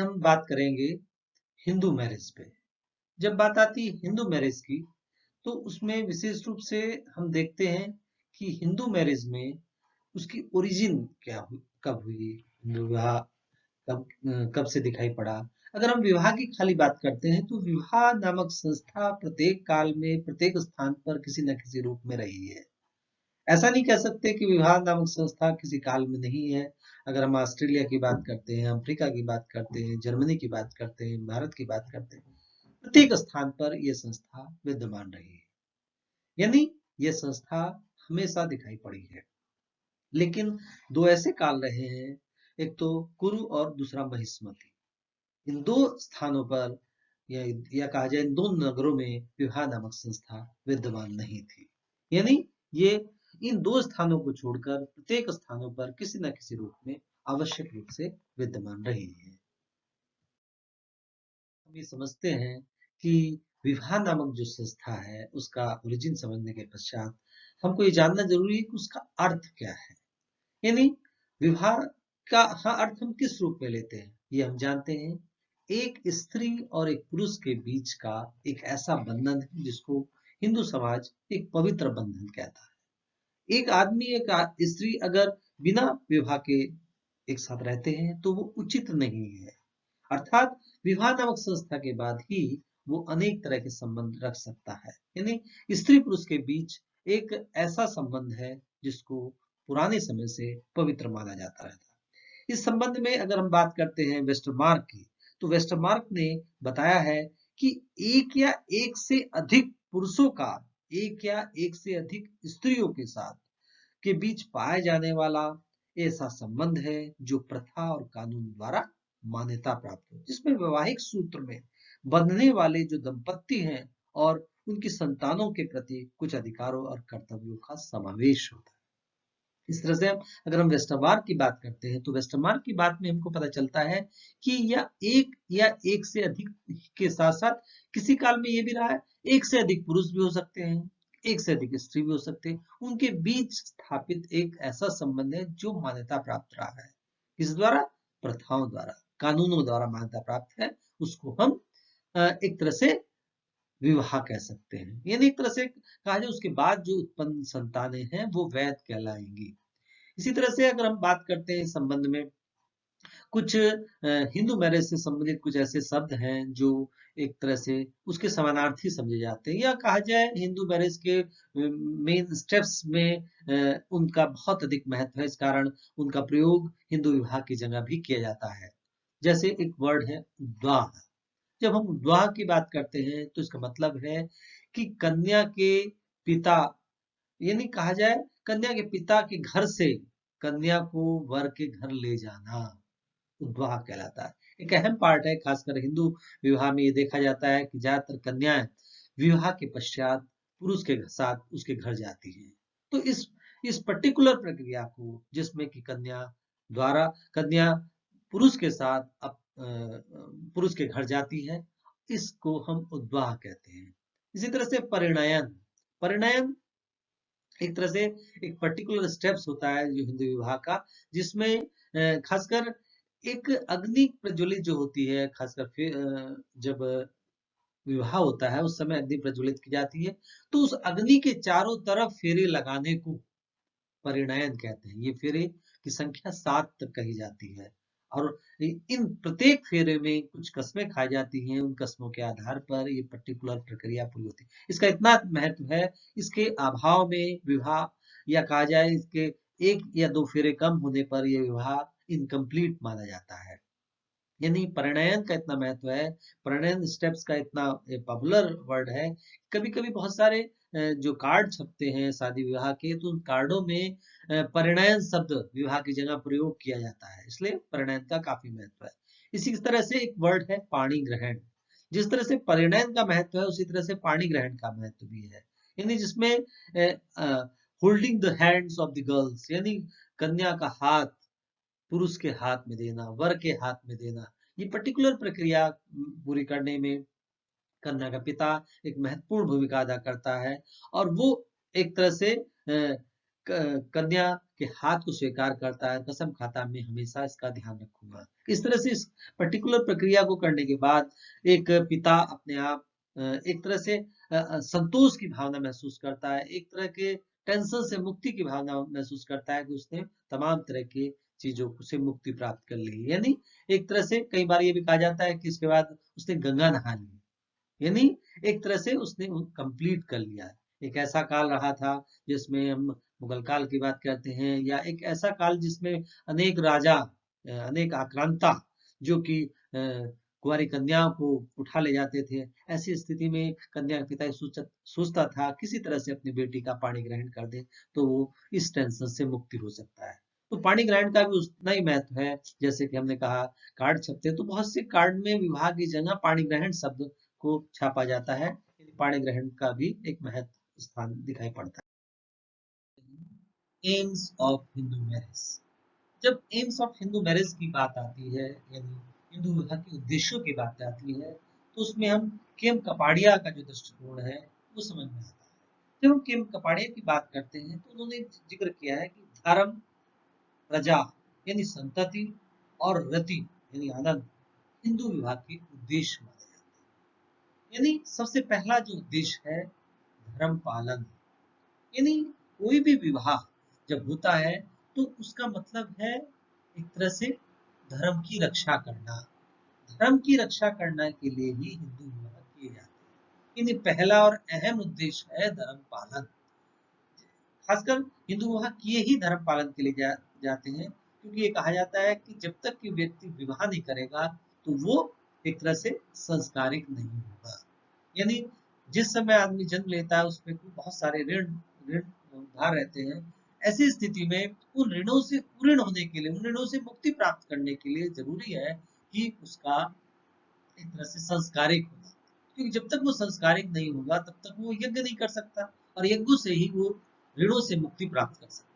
हम बात करेंगे हिंदू मैरिज पे। जब बात आती है हिंदू मैरिज की, तो उसमें विशेष रूप से हम देखते हैं कि हिंदू मैरिज में उसकी ओरिजिन क्या हुई, कब हुई, हिंदू विवाह कब से दिखाई पड़ा। अगर हम विवाह की खाली बात करते हैं तो विवाह नामक संस्था प्रत्येक काल में प्रत्येक स्थान पर किसी न किसी रूप में रही है। ऐसा नहीं कह सकते कि विवाह नामक संस्था किसी काल में नहीं है। अगर हम ऑस्ट्रेलिया की बात करते हैं, अफ्रीका की बात करते हैं, जर्मनी की बात करते हैं, भारत की बात करते हैं, प्रत्येक स्थान पर यह संस्था विद्यमान रही है। यानी यह संस्था हमेशा दिखाई पड़ी है। लेकिन दो ऐसे काल रहे हैं, एक तो कुरु और दूसरा महिष्मति। इन दो स्थानों पर या कहा जाए इन दो नगरों में विवाह नामक संस्था विद्यमान नहीं थी। यानी ये इन दो स्थानों को छोड़कर प्रत्येक स्थानों पर किसी न किसी रूप में आवश्यक रूप से विद्यमान रही है। हम ये समझते हैं कि विवाह नामक जो संस्था है उसका ओरिजिन समझने के पश्चात हमको ये जानना जरूरी है कि उसका अर्थ क्या है। यानी विवाह का अर्थ हम किस रूप में लेते हैं, ये हम जानते हैं। एक स्त्री और एक पुरुष के बीच का एक ऐसा बंधन है जिसको हिंदू समाज एक पवित्र बंधन कहता है। एक आदमी एक स्त्री अगर बिना विवाह के एक साथ रहते हैं तो वो उचित नहीं है। अर्थात विवाह नामक संस्था के बाद ही वो अनेक तरह के संबंध रख सकता है। यानी स्त्री पुरुष के बीच एक ऐसा संबंध है जिसको पुराने समय से पवित्र माना जाता रहता है। इस संबंध में अगर हम बात करते हैं वेस्टरमार्क की, तो वेस्टरमार्क ने बताया है कि एक या एक से अधिक पुरुषों का एक या एक से अधिक स्त्रियों के साथ के बीच पाए जाने वाला ऐसा संबंध है जो प्रथा और कानून द्वारा मान्यता प्राप्त हो, जिसमें वैवाहिक सूत्र में बंधने वाले जो दंपत्ति हैं और उनकी संतानों के प्रति कुछ अधिकारों और कर्तव्यों का समावेश होता है। इस तरह से अगर हम वेस्टरमार्क की बात करते हैं तो वेस्टरमार्क की बात में हमको पता चलता है कि या एक से अधिक के साथ साथ किसी काल में ये भी रहा है एक से अधिक पुरुष भी हो सकते हैं, एक से अधिक स्त्री भी हो सकते हैं। उनके बीच स्थापित एक ऐसा संबंध है जो मान्यता प्राप्त रहा है। किस द्वारा? प्रथाओं द्वारा, कानूनों द्वारा मान्यता प्राप्त है। उसको हम एक तरह से विवाह कह सकते हैं। यानी एक तरह से कहा जाए उसके बाद जो उत्पन्न संतानें हैं वो वैध कहलाएंगी। इसी तरह से अगर हम बात करते हैं इस संबंध में कुछ हिंदू मैरिज से संबंधित कुछ ऐसे शब्द हैं जो एक तरह से उसके समानार्थी समझे जाते हैं, या कहा जाए हिंदू मैरिज के मेन स्टेप्स में उनका बहुत अधिक महत्व है। इस कारण उनका प्रयोग हिंदू विवाह की जगह भी किया जाता है। जैसे एक वर्ड है उद्वाह। जब हम उद्वाह की बात करते हैं तो इसका मतलब है कि कन्या के पिता, यानी कहा जाए कन्या के पिता के घर से कन्या को वर के घर ले जाना उद्वाह कहलाता है। एक अहम पार्ट है, खासकर हिंदू विवाह में ये देखा जाता है कि ज्यादातर कन्याएं विवाह के पश्चात पुरुष के साथ उसके घर जाती हैं। तो इस पर्टिकुलर प्रक्रिया को जिसमें कि कन्या पुरुष के साथ पुरुष के घर जाती है, इसको हम उद्वाह कहते हैं। इसी तरह से परिणयन, परिणयन एक तरह से एक पर्टिकुलर स्टेप्स होता है जो हिंदू विवाह का, जिसमें खासकर एक अग्नि प्रज्वलित जो होती है, खासकर फिर जब विवाह होता है उस समय अग्नि प्रज्वलित की जाती है, तो उस अग्नि के चारों तरफ फेरे लगाने को परिणयन कहते हैं। ये फेरे की संख्या 7 तक कही जाती है और इन प्रत्येक फेरे में कुछ कस्में खाई जाती हैं। उन कस्मों के आधार पर ये पर्टिकुलर प्रक्रिया पूरी होती है। इसका इतना महत्व है, इसके अभाव में विवाह, या कहा जाए इसके एक या दो फेरे कम होने पर यह विवाह इनकम्प्लीट माना जाता है। यानी परिणयन का इतना महत्व है, परिणयन स्टेप्स का इतना पॉपुलर वर्ड है। कभी कभी बहुत सारे जो कार्ड छपते हैं शादी विवाह के, तो उन कार्डों में परिणयन शब्द विवाह की जगह प्रयोग किया जाता है, इसलिए परिणयन का काफी महत्व है। इसी तरह से एक वर्ड है पाणी ग्रहण। जिस तरह से परिणयन का महत्व है उसी तरह से पाणी ग्रहण का महत्व भी है। यानी जिसमें holding the hands of the girls, यानी कन्या का हाथ पुरुष के हाथ में देना, वर के हाथ में देना, ये पर्टिकुलर प्रक्रिया पूरी करने में कन्या का पिता एक महत्वपूर्ण भूमिका अदा करता है। और वो एक तरह से कन्या के हाथ को स्वीकार करता है, कसम खाता मैं हमेशा इसका ध्यान रखूंगा। इस तरह से इस पर्टिकुलर प्रक्रिया को करने के बाद एक पिता अपने आप एक तरह से संतोष की भावना महसूस करता है, एक तरह के टेंशन से मुक्ति की भावना महसूस करता है कि उसने तमाम तरह की चीजों से मुक्ति प्राप्त कर ली। यानी एक तरह से कई बार ये भी कहा जाता है कि इसके बाद उसने गंगा नहा ली, यानी एक तरह से उसने कंप्लीट कर लिया। एक ऐसा काल रहा था जिसमें हम मुगल काल की बात करते हैं, या एक ऐसा काल जिसमें अनेक राजा अनेक आक्रांता जो कि कुंवारी कन्याओं को उठा ले जाते थे। ऐसी स्थिति में कन्या का पिता सोचता था किसी तरह से अपनी बेटी का पाणी ग्रहण कर दे तो वो इस टेंशन से मुक्ति हो सकता है। तो पाणी ग्रहण का भी उतना ही महत्व है। जैसे कि हमने कहा कार्ड छपते हैं, तो बहुत से कार्ड में विवाह की जगह पाणी ग्रहण शब्द को छापा जाता है। पाणी ग्रहण का भी एक महत्व स्थान दिखाई पड़ता है। AIIMS of Hindu marriage. जब एम्स ऑफ हिंदू मैरिज की बात आती है, यानी हिंदू विवाह के उद्देश्यों की बात आती है, तो उसमें हम केम कपाड़िया का जो दृष्टिकोण है वो समझ में आता है। जब हम केम कपाड़िया की बात करते हैं तो उन्होंने जिक्र किया है कि धर्म, प्रजा यानी संतति और रति यानी आनंद हिंदू विवाह के उद्देश्य माने जाते हैं। यानी सबसे पहला जो उद्देश्य है धर्म पालन, यानी कोई भी विवाह जब होता है तो उसका मतलब है एक तरह से धर्म की रक्षा करना। धर्म की रक्षा करने के लिए ही हिंदू विवाह किए जाते हैं। यानी पहला और अहम उद्देश्य है धर्म पालन। खासकर हिंदू विवाह किए ही धर्म पालन के लिए जाते हैं, क्योंकि ये कहा जाता है कि जब तक कि व्यक्ति विवाह नहीं करेगा तो वो एक तरह से संस्कारिक नहीं होगा। यानी जिस समय आदमी जन्म लेता है उसमें बहुत सारे ऋण ऋण उधार रहते हैं। ऐसी स्थिति में उन ऋणों से पूर्ण होने के लिए, उन ऋणों से मुक्ति प्राप्त करने के लिए जरूरी है कि उसका एक तरह से संस्कारिक होना, क्योंकि जब तक वो संस्कारिक नहीं होगा तब तक वो यज्ञ नहीं कर सकता, और यज्ञों से ही वो ऋणों से मुक्ति प्राप्त कर सकता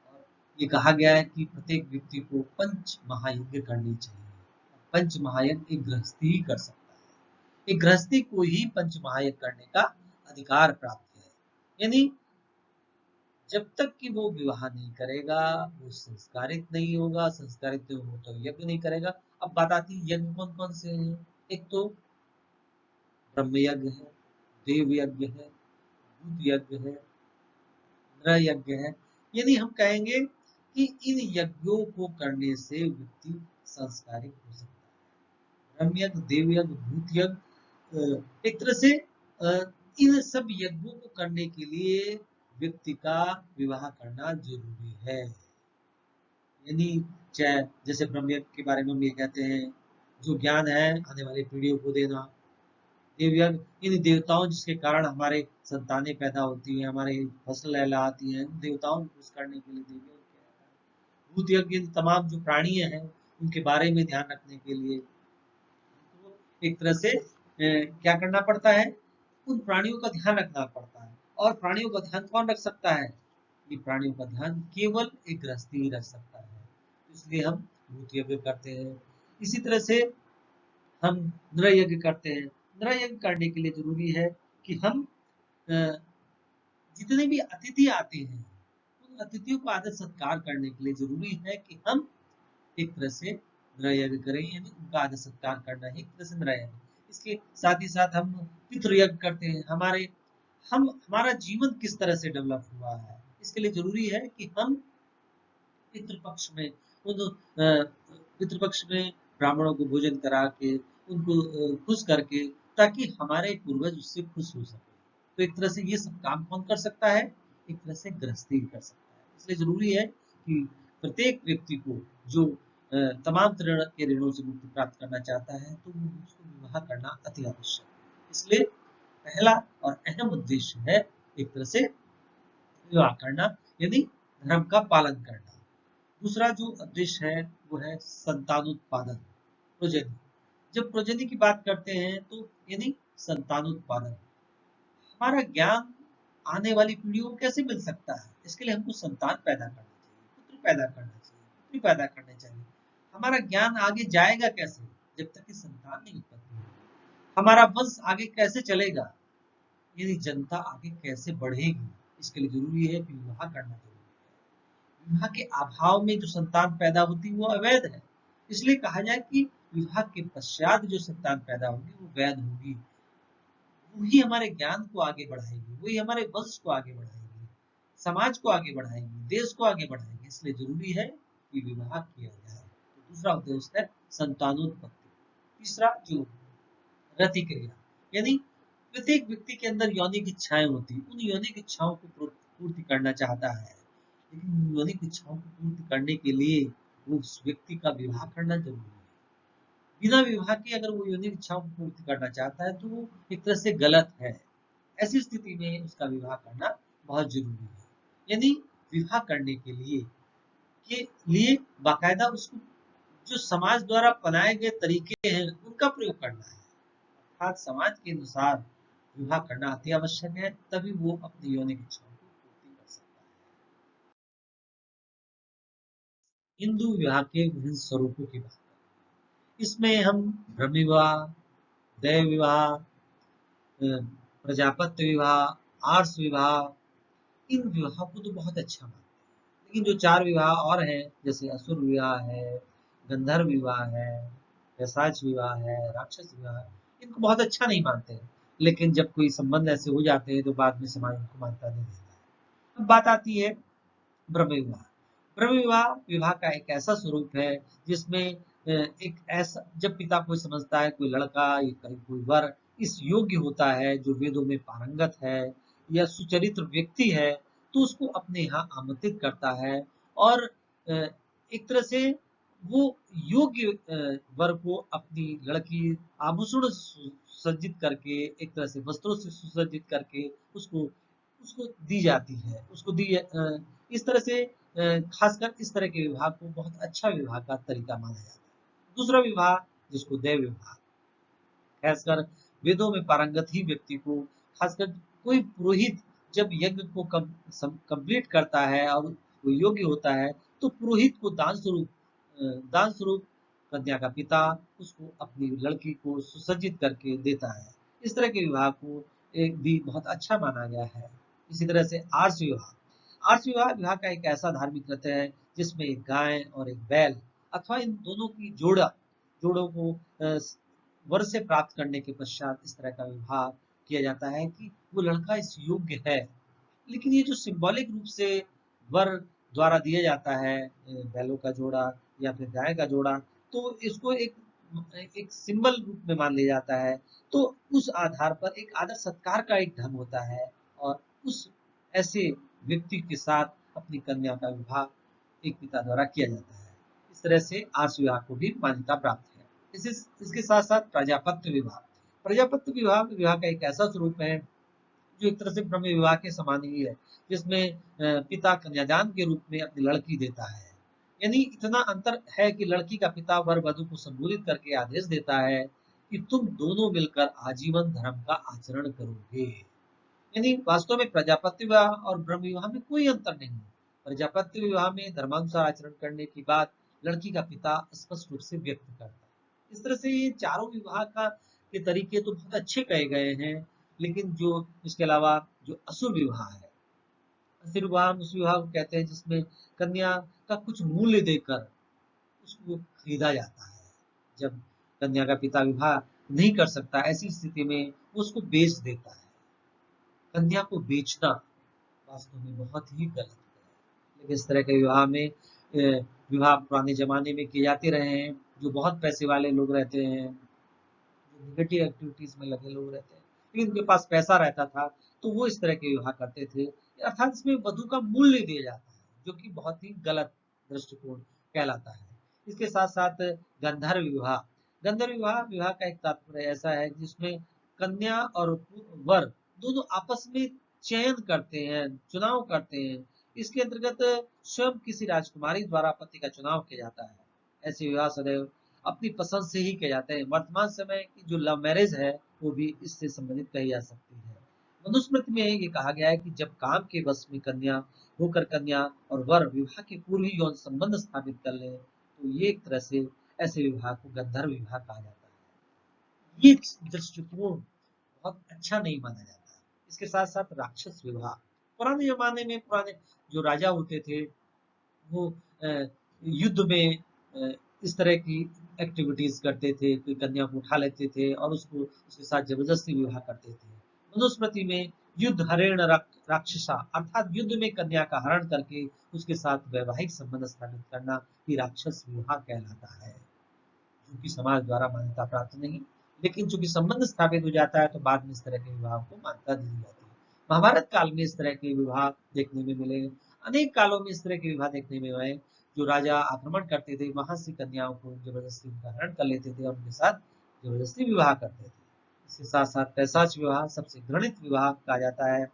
है। और ये कहा गया है कि प्रत्येक व्यक्ति को पंच महायज्ञ करनी चाहिए। पंच महायज्ञ एक गृहस्थी ही कर सकता है। एक गृहस्थी को ही पंच महायज्ञ करने का अधिकार प्राप्त है। यानी जब तक कि वो विवाह नहीं करेगा वो संस्कारित नहीं होगा, संस्कारित नहीं हो तो यज्ञ नहीं करेगा। अब बात आती है यज्ञ कौन कौन से हैं। एक तो ब्रह्म यज्ञ है, देव यज्ञ है, भूत यज्ञ है, नर यज्ञ है। यानी हम कहेंगे कि इन यज्ञों को करने से व्यक्ति संस्कारित हो सकता है। ब्रह्म यज्ञ, देव यज्ञ, भूत यज्ञ, एक तरह से इन सब यज्ञों को करने के लिए व्यक्ति का विवाह करना जरूरी है। यानी चाहे जैसे ब्रह्म यज्ञ के बारे में हम ये कहते हैं जो ज्ञान है आने वाली पीढ़ियों को देना। देव यज्ञ इन देवताओं जिसके कारण हमारे संतानें पैदा होती है, हमारी फसल लहलहाती है, उन देवताओं को खुश करने के लिए देव यज्ञ किया जाता है। भूत यज्ञ इन तमाम जो प्राणी हैं उनके बारे में ध्यान रखने के लिए एक तरह से क्या करना पड़ता है, उन प्राणियों का ध्यान रखना पड़ता है। और प्राणियों का ध्यान कौन रख सकता है, ये प्राणियों का ध्यान केवल एक गृहस्थी ही रख सकता है। इसलिए हम भूत यज्ञ करते हैं। इसी तरह से हम नर यज्ञ करते हैं। नर यज्ञ करने के लिए जरूरी है कि हम जितने भी अतिथि आते हैं उन अतिथियों को आदर सत्कार करने के लिए जरूरी है कि हम एक तरह से नर यज्ञ करें, यानी उनका आदर सत्कार करना ही एक तरह से नर यज्ञ। इसके साथ ही साथ हम पितृ यज्ञ करते हैं। हमारा जीवन किस तरह से डेवलप हुआ है, इसके लिए जरूरी है कि हम पितृपक्ष में पितृपक्ष में ब्राह्मणों को भोजन करा के उनको खुश करके, ताकि हमारे पूर्वज उससे खुश हो सके। तो एक तरह से ये सब काम कौन कर सकता है, एक तरह से गृहस्थी कर सकता है। इसलिए जरूरी है कि प्रत्येक व्यक्ति को जो तमाम तरह के ऋणों से मुक्ति प्राप्त करना चाहता है तो उसको विवाह करना अति आवश्यक है। इसलिए पहला और अहम उद्देश्य है एक तरह से विवाह करना, यानी धर्म का पालन करना। दूसरा जो उद्देश्य है वो है संतानोत्पादन, प्रोजेनी। जब प्रोजेनी की बात करते हैं तो यानी संतानोत्पादन, हमारा ज्ञान आने वाली पीढ़ियों को कैसे मिल सकता है, इसके लिए हमको संतान पैदा करना चाहिए, पुत्र पैदा करना चाहिए, पुत्री पैदा करने चाहिए। हमारा ज्ञान आगे जाएगा कैसे, जब तक कि संतान नहीं उत्पत्ति होगी। हमारा वंश आगे कैसे चलेगा, यानी जनता आगे कैसे बढ़ेगी, इसके लिए जरूरी है कि विवाह करना जरूरी है। विवाह के अभाव में जो संतान पैदा होती है वो अवैध है। इसलिए कहा जाए कि विवाह के पश्चात जो संतान पैदा होगी वो वैध होगी। वही हमारे ज्ञान को आगे बढ़ाएगी, वही हमारे वंश को आगे बढ़ाएगी, समाज को आगे बढ़ाएगी, देश को आगे बढ़ाएगी। इसलिए जरूरी है कि विवाह किया जाए। तो दूसरा उद्देश्य है संतानोत्पत्ति। तीसरा जो रति क्रिया, यानी प्रत्येक व्यक्ति के अंदर यौनिक इच्छाएं होती, उन यौनिक इच्छाओं को पूर्ति करना चाहता है, लेकिन यौनिक इच्छाओं को पूर्ति करने के लिए उस व्यक्ति का विवाह करना जरूरी है। बिना विवाह के अगर वो यौनिक इच्छाओं को पूर्ति करना चाहता है तो वो एक तरह से गलत है। ऐसी स्थिति में उसका विवाह करना बहुत जरूरी है। यानी विवाह करने के लिए बाकायदा उसको जो समाज द्वारा अपनाए गए तरीके हैं उनका प्रयोग करना है, अर्थात समाज के अनुसार विवाह करना अति आवश्यक है, तभी वो अपनी यौनिक इच्छाओं को पूर्ति कर सकता है। हिंदू विवाह के विभिन्न स्वरूपों की बात करें, इसमें हम ब्रह्म विवाह, दैव विवाह, प्रजापत्य विवाह, आर्ष विवाह, इन विवाहों को तो बहुत अच्छा मानते हैं। लेकिन जो 4 विवाह और हैं, जैसे असुर विवाह है, गंधर्व विवाह है, पैशाच विवाह है, राक्षस विवाह है, इनको बहुत अच्छा नहीं मानते हैं। लेकिन जब कोई संबंध ऐसे हो जाते हैं तो बाद में समाज उनको मान्यता दे देता है। अब बात आती है ब्रह्म विवाह। ब्रह्म विवाह विवाह का एक ऐसा स्वरूप है जिसमें एक ऐसा, जब पिता कोई समझता है कोई लड़का या कोई वर इस योग्य होता है, जो वेदों में पारंगत है या सुचरित्र व्यक्ति है, तो उसको अपने यहाँ आमंत्रित करता है और एक तरह से वो योग्य वर को अपनी लड़की आभूषण सुसज्जित करके, एक तरह से वस्त्रों से सुसज्जित करके उसको उसको दी जाती है, उसको इस तरह से खासकर इस तरह के विवाह को बहुत अच्छा विवाह का तरीका माना जाता है। दूसरा विवाह जिसको देव विवाह, खासकर वेदों में पारंगत ही व्यक्ति को, खासकर कोई पुरोहित जब यज्ञ को कंप्लीट करता है और वो योग्य होता है तो पुरोहित को दान स्वरूप कन्या का पिता उसको अपनी लड़की को सुसज्जित करके देता है। इस तरह के विवाह को एक भी बहुत अच्छा माना गया है। इसी तरह से आर्ष विवाह, आर्ष विवाह विवाह का एक ऐसा धार्मिक रथ है जिसमें एक गाय और एक बैल अथवा इन दोनों की जोड़ों को वर से प्राप्त करने के पश्चात इस तरह का विवाह किया जाता है कि वो लड़का इस योग्य है। लेकिन ये जो सिंबॉलिक रूप से वर द्वारा दिया जाता है, बैलों का जोड़ा या फिर गाय का जोड़ा, तो इसको एक एक सिंबल रूप में मान लिया जाता है। तो उस आधार पर एक आदर सत्कार का एक ढंग होता है और उस ऐसे व्यक्ति के साथ अपनी कन्या का विवाह एक पिता द्वारा किया जाता है। इस तरह से आर्ष विवाह को भी मान्यता प्राप्त है। इसके साथ साथ प्रजापत्य विवाह, प्रजापत्य विवाह विवाह का एक ऐसा स्वरूप है जो एक तरह से ब्रह्म विवाह के समान ही है, जिसमें पिता कन्यादान के रूप में अपनी लड़की देता है। यानी इतना अंतर है कि लड़की का पिता वर वधु को संबोधित करके आदेश देता है कि तुम दोनों मिलकर आजीवन धर्म का आचरण करोगे। यानी वास्तव में प्रजापत्य विवाह और ब्रह्म विवाह में कोई अंतर नहीं है। प्रजापत्य विवाह में धर्मानुसार आचरण करने की बात लड़की का पिता स्पष्ट रूप से व्यक्त करता है। इस तरह से ये चारों विवाह के तरीके तो बहुत अच्छे कहे गए हैं, लेकिन जो इसके अलावा जो असुर विवाह है, असुर विवाह उस विवाह को कहते हैं जिसमें कन्या का कुछ मूल्य देकर उसको खरीदा जाता है। जब कन्या का पिता विवाह नहीं कर सकता, ऐसी स्थिति में वो उसको बेच देता है। कन्या को बेचना वास्तव में बहुत ही गलत है। लेकिन इस तरह के विवाह पुराने जमाने में किए जाते रहे हैं। जो बहुत पैसे वाले लोग रहते हैं, जो निगेटिव एक्टिविटीज में लगे लोग रहते हैं, लेकिन उनके पास पैसा रहता था तो वो इस तरह के विवाह करते थे, अर्थात इसमें वधु का मूल्य दिया जाता है, जो कि बहुत ही गलत दृष्टिकोण कहलाता है। इसके साथ साथ गंधर्व विवाह, गंधर्व विवाह विवाह का एक तात्पर्य ऐसा है जिसमें कन्या और वर दोनों आपस में चयन करते हैं, चुनाव करते हैं। इसके अंतर्गत स्वयं किसी राजकुमारी द्वारा पति का चुनाव किया जाता है। ऐसे विवाह सदैव अपनी पसंद से ही किए जाते हैं। वर्तमान समय की जो लव मैरिज है वो भी इससे संबंधित कही जा सकती है। मनुस्मृति में ये कहा गया है कि जब काम के वश में कन्या और वर विवाह के पूर्व ही यौन संबंध स्थापित कर ले तो ये एक तरह से ऐसे विवाह को गंधर्व विवाह कहा जाता है। ये दृष्टिकोण बहुत अच्छा नहीं माना जाता। इसके साथ साथ राक्षस विवाह, पुराने जमाने में पुराने जो राजा होते थे वो युद्ध में इस तरह की एक्टिविटीज करते थे, कोई कन्या को उठा लेते थे और उसको उसके साथ जबरदस्ती विवाह करते थे। मनुस्मृति में युद्ध हरेण राक्षसा अर्थात युद्ध में कन्या का हरण करके उसके साथ वैवाहिक संबंध स्थापित करना ही राक्षस विवाह कहलाता है, जो कि समाज द्वारा मान्यता प्राप्त नहीं। लेकिन चूंकि संबंध स्थापित हो जाता है तो बाद में इस तरह के विवाह को मान्यता दी जाती है। महाभारत काल में इस तरह के विवाह देखने में मिले, अनेक कालों में इस तरह के विवाह देखने में आए। जो राजा आक्रमण करते थे वहां से कन्याओं को जबरदस्ती उनका हरण कर लेते थे और उनके साथ जबरदस्ती विवाह करते थे। इसके साथ साथ पैशाच विवाह सबसे घृणित विवाह कहा जाता है।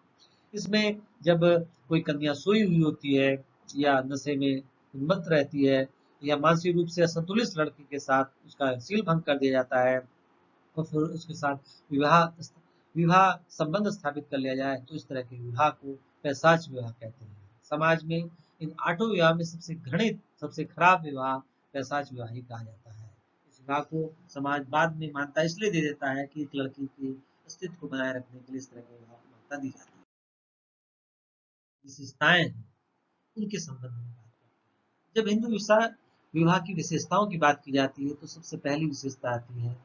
इसमें जब कोई कन्या सोई हुई होती है या नशे में उन्मत्त रहती है या मानसिक रूप से असंतुलित लड़की के साथ उसका शील भंग कर दिया जाता है और फिर उसके साथ विवाह विवाह संबंध स्थापित कर लिया जाए तो इस तरह के विवाह को पैशाच विवाह कहते हैं। समाज में इन 8 विवाह में सबसे घृणित सबसे खराब विवाह पैशाच विवाह ही कहा जाता है। इस विवाह को समाज बाद में मान्यता इसलिए दे देता है कि एक लड़की के अस्तित्व को बनाए रखने के लिए इस तरह के विवाह को मान्यता दी जाती है। विशेषताएं हैं उनके संबंध में बात करते हैं। जब हिंदू विवाह की विशेषताओं की बात की जाती है तो सबसे पहली विशेषता आती है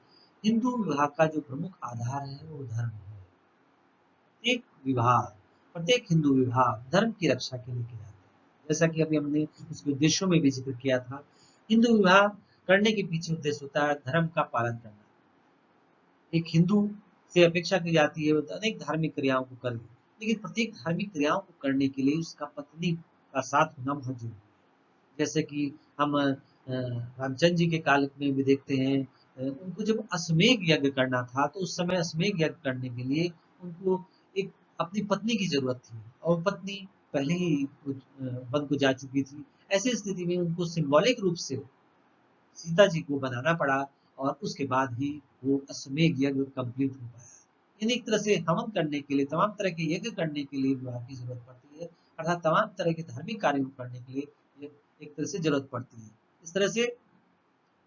हिंदू विवाह का जो प्रमुख आधार है वो धर्म है। प्रत्येक हिंदू विवाह धर्म की रक्षा के लिए किया जाता है। जैसा कि अभी हमने उसके उद्देश्यों में भी जिक्र किया था, हिंदू विवाह करने के पीछे उद्देश्य होता है धर्म का पालन करना। एक हिंदू से अपेक्षा की जाती है वो अनेक धार्मिक क्रियाओं को करे, लेकिन प्रत्येक धार्मिक क्रियाओं को करने के लिए उसका पत्नी का साथ होना बहुत जरूरी है। जैसे कि हम रामचंद्र जी के काल में भी देखते हैं, उनको जब अश्वमेध यज्ञ करना था तो उस समय अश्वमेध यज्ञ करने के लिए उनको एक अपनी पत्नी की जरूरत थी और पत्नी पहले ही वन को जा चुकी थी। ऐसी स्थिति में उनको सिंबॉलिक रूप से सीता जी को बनाना पड़ा और उसके बाद ही वो अश्वमेध यज्ञ कंप्लीट हो पाया। यानी एक तरह से हवन करने के लिए तमाम तरह के यज्ञ करने के लिए विवाह की जरूरत पड़ती है, अर्थात तमाम तरह के धार्मिक कार्यों को करने के लिए एक तरह से जरूरत पड़ती है। इस तरह से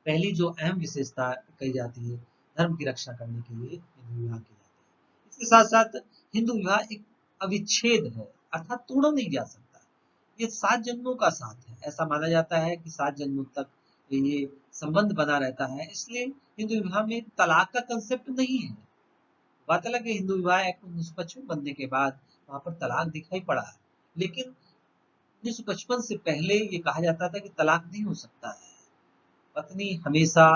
पहली जो अहम विशेषता कही जाती है धर्म की रक्षा करने के लिए हिंदू विवाह की जाती है। इसके साथ साथ हिंदू विवाह एक अविच्छेद है, अर्थात तोड़ा नहीं जा सकता। ये 7 जन्मों का साथ है, ऐसा माना जाता है कि 7 जन्मों तक ये संबंध बना रहता है। इसलिए हिंदू विवाह में तलाक का कंसेप्ट नहीं है। बात अलग है, हिंदू विवाह एक्ट 1955 बनने के बाद वहां पर तलाक दिखाई पड़ा है, लेकिन 1955 से पहले ये कहा जाता था कि तलाक नहीं हो सकता है, पत्नी हमेशा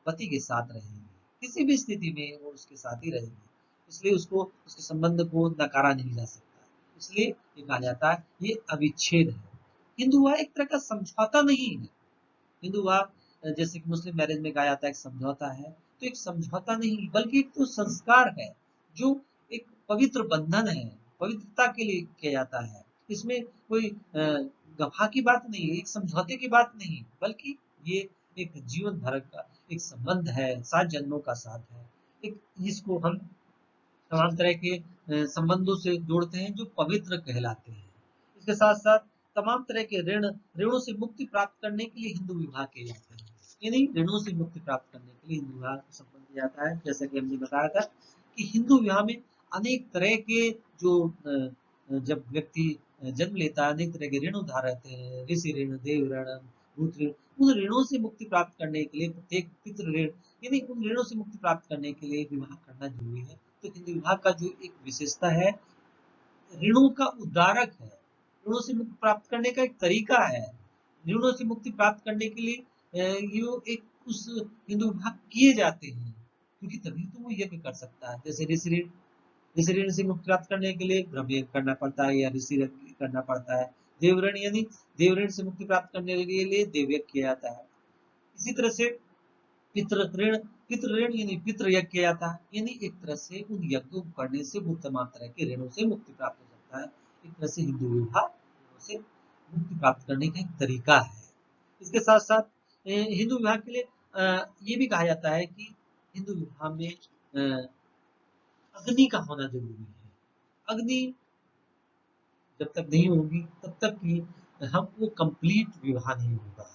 पति के साथ रहेगी, किसी भी स्थिति में वो उसके साथ ही रहेगी, इसलिए उसको उसके संबंध को नकारा नहीं जा सकता। इसलिए ये कहा जाता है ये अविच्छेद है। हिंदू विवाह एक तरह का समझौता नहीं है। हिंदू विवाह जैसे कि मुस्लिम मैरिज में कहा जाता है एक समझौता है, तो एक समझौता नहीं बल्कि एक तो संस्कार है जो एक पवित्र बंधन है, पवित्रता के लिए किया जाता है। इसमें कोई गवाह की बात नहीं है, एक समझौते की बात नहीं, बल्कि ये एक जीवन भर का एक संबंध है, 7 जन्मों का साथ है। एक जिसको हम तमाम तरह के संबंधों से जोड़ते हैं जो पवित्र कहलाते हैं। इसके साथ साथ तमाम तरह के ऋणों से मुक्ति प्राप्त करने के लिए हिंदू विवाह किए जाते हैं। यानी ऋणों से मुक्ति प्राप्त करने के लिए हिंदू विवाह संपन्न किया जाता है। जैसा कि हमने बताया था कि हिंदू विवाह में अनेक तरह के जो जब व्यक्ति जन्म लेता है अनेक तरह के ऋण उधार रहते हैं, ऋषि ऋण, देव ऋण, भूत ऋण। उन ऋणों से मुक्ति प्राप्त करने के लिए प्रत्येक पितृ ऋण, यानी उन ऋणों से मुक्ति प्राप्त करने के लिए विवाह करना जरूरी है। तो हिंदू विवाह का जो एक विशेषता है ऋणों का उद्धारक है, ऋणों से मुक्ति प्राप्त करने का एक तरीका है। ऋणों से मुक्ति प्राप्त करने के लिए ये एक उस हिंदू विवाह किए जाते हैं, क्योंकि तभी तो वो यज्ञ कर सकता है। जैसे ऋषि ऋण से मुक्ति प्राप्त करने के लिए ब्रह्म यज्ञ करना पड़ता है या ऋषि यज्ञ करना पड़ता है। देव ऋण यानी देव ऋण से मुक्ति प्राप्त करने के लिए देव यज्ञ किया जाता है। इसी तरह से पितृ ऋण यानी पितृ यज्ञ किया जाता है, यानी एक तरह से उन यज्ञों को करने से वो तमाम तरह के ऋणों से मुक्ति प्राप्त हो सकता है। एक तरह से हिंदू विवाह ऋणों से मुक्ति प्राप्त करने का एक तरीका है। इसके साथ साथ हिंदू विवाह के लिए ये भी कहा जाता है कि हिंदू विवाह में अग्नि का होना जरूरी है। अग्नि जब तक नहीं होगी तब तक कि हमको कंप्लीट विवाह नहीं होगा।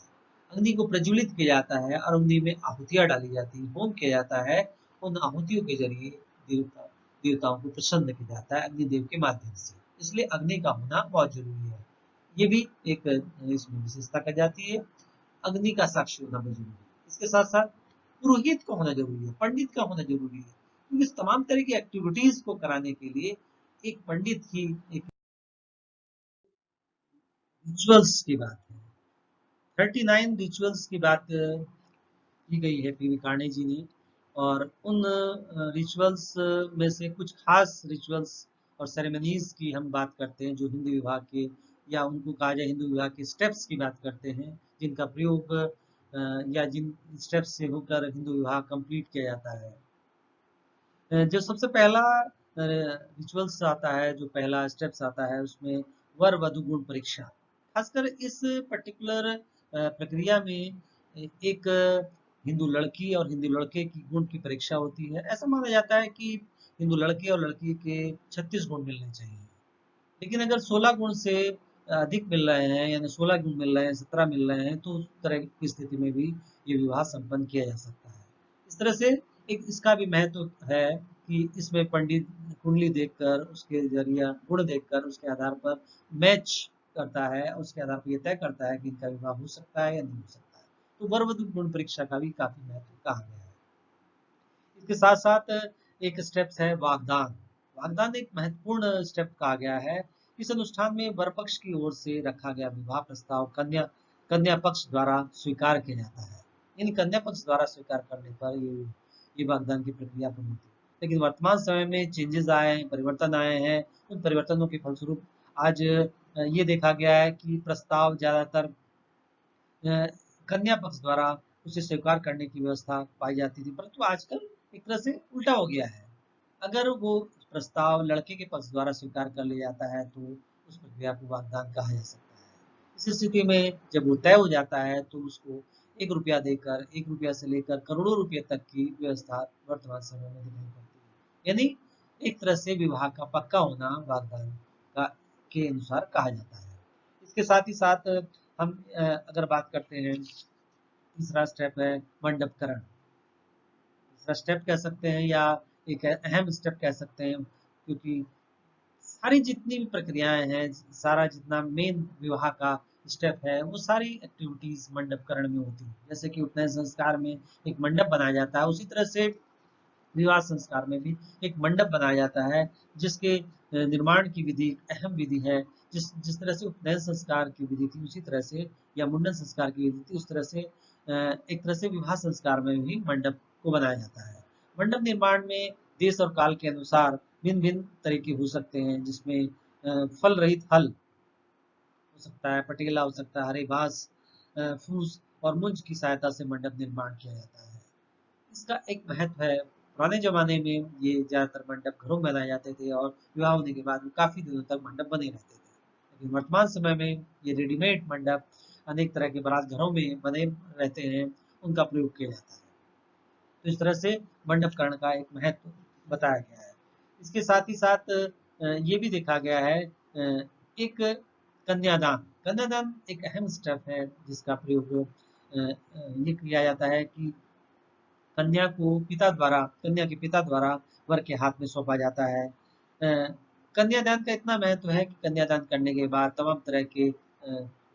अग्नि को प्रज्वलित किया जाता है और अग्नि में आहुतियां डाली जाती है, होम किया जाता है। उन आहुतियों के जरिए देवताओं को प्रसन्न किया जाता है अग्निदेव के माध्यम से। इसलिए अग्नि का होना बहुत जरूरी है। ये भी एक इसमें विशेषता कही जाती है, अग्नि का साक्षी होना बहुत जरूरी है। इसके साथ साथ पुरोहित का होना जरूरी है, पंडित का होना जरूरी है, क्योंकि इस तमाम तरह की एक्टिविटीज को कराने के लिए एक पंडित ही एक रिचुअल्स की बात है। 39 रिचुअल्स की बात की गई है पीवी काणे जी ने, और उन रिचुअल्स में से कुछ खास रिचुअल्स और सेरेमनीज की हम बात करते हैं जो हिंदू विवाह के, या उनको कहा जाए हिंदू विवाह के स्टेप्स की बात करते हैं, जिनका प्रयोग या जिन स्टेप्स से होकर हिंदू विवाह कंप्लीट किया जाता है। जो सबसे पहला रिचुअल्स आता है, जो पहला स्टेप्स आता है, उसमें वर वधु गुण परीक्षा। खासकर इस पर्टिकुलर प्रक्रिया में एक हिंदू लड़की और हिंदू लड़के की गुण की परीक्षा होती है। ऐसा माना जाता है कि हिंदू लड़के और लड़की के 36 गुण मिलने चाहिए, लेकिन अगर 16 गुण से अधिक मिल रहे हैं, यानी 16 गुण मिल रहे हैं, 17 मिल रहे हैं, तो उस तरह की स्थिति में भी ये विवाह संपन्न किया जा सकता है। इस तरह से एक इसका भी महत्व है कि इसमें पंडित कुंडली देखकर, उसके जरिया गुण देखकर, उसके आधार पर मैच करता है, उसके आधार पर यह तय करता है कि इनका विवाह हो सकता है या नहीं हो सकता है। तो वर वधु गुण परीक्षा का भी काफी महत्व कहा गया है। इसके साथ साथ एक स्टेप्स है वागदान। वागदान एक महत्वपूर्ण स्टेप कहा गया है। इस अनुष्ठान में वर पक्ष की ओर से रखा गया विवाह प्रस्ताव कन्या कन्या पक्ष द्वारा स्वीकार किया जाता है। इन कन्या पक्ष द्वारा स्वीकार करने पर ये वागदान की प्रक्रिया पूरी होती है। लेकिन वर्तमान समय में चेंजेस आए हैं, परिवर्तन आए हैं। उन परिवर्तनों के फलस्वरूप आज ये देखा गया है कि प्रस्ताव ज्यादातर कन्या पक्ष द्वारा उसे स्वीकार करने की व्यवस्था पाई जाती थी, परंतु आजकल एक तरह से उल्टा हो गया है। अगर वो प्रस्ताव लड़के के पक्ष द्वारा स्वीकार कर लिया जाता है तो उस प्रक्रिया को वागदान कहा जा सकता है। इस स्थिति में जब वो तय हो जाता है तो उसको 1 रुपया देकर, 1 रुपया से लेकर करोड़ों रुपये तक की व्यवस्था वर्तमान समय में दिखाई पड़ती है। यानी एक तरह से विवाह का पक्का होना वागदान का के अनुसार कहा जाता है। इसके साथ ही साथ हम अगर बात करते हैं, तीसरा स्टेप है मंडपकरण। तीसरा स्टेप कह सकते हैं या एक अहम स्टेप कह सकते हैं, क्योंकि सारी जितनी भी प्रक्रियाएं हैं, सारा जितना मेन विवाह का स्टेप है, वो सारी एक्टिविटीज मंडपकरण में होती है। जैसे कि उपनयन संस्कार में एक मंडप बनाया जाता है, उसी तरह से विवाह संस्कार में भी एक मंडप बनाया जाता है, जिसके निर्माण की विधि अहम विधि है। जिस जिस तरह से उपनयन संस्कार की विधि थी, उसी तरह से, या मुंडन संस्कार की विधि थी, उस तरह से एक तरह से विवाह संस्कार में भी मंडप को बनाया जाता है। मंडप निर्माण में देश और काल के अनुसार भिन्न भिन्न तरीके हो सकते हैं, जिसमें फल रहित हल हो सकता है, पटेला हो सकता है, हरे बांस, फूस और मुंज की सहायता से मंडप निर्माण किया जाता है। इसका एक महत्व है। पुराने जमाने में ये ज्यादातर मंडप घरों में बनाए जाते थे और विवाह होने के बाद काफी दिनों तक मंडप बने रहते थे। लेकिन वर्तमान समय में ये रेडीमेड मंडप अनेक तरह के बारात घरों में बने रहते हैं, उनका प्रयोग किया जाता है। तो इस तरह से मंडपकरण का एक महत्व बताया गया है। इसके साथ ही साथ ये भी देखा गया है एक कन्यादान। कन्यादान एक अहम स्टेप है जिसका प्रयोग ये किया जाता है कि कन्या के पिता द्वारा वर के हाथ में सौंपा जाता है। कन्यादान का इतना महत्व है कि कन्यादान करने के बाद तमाम तरह के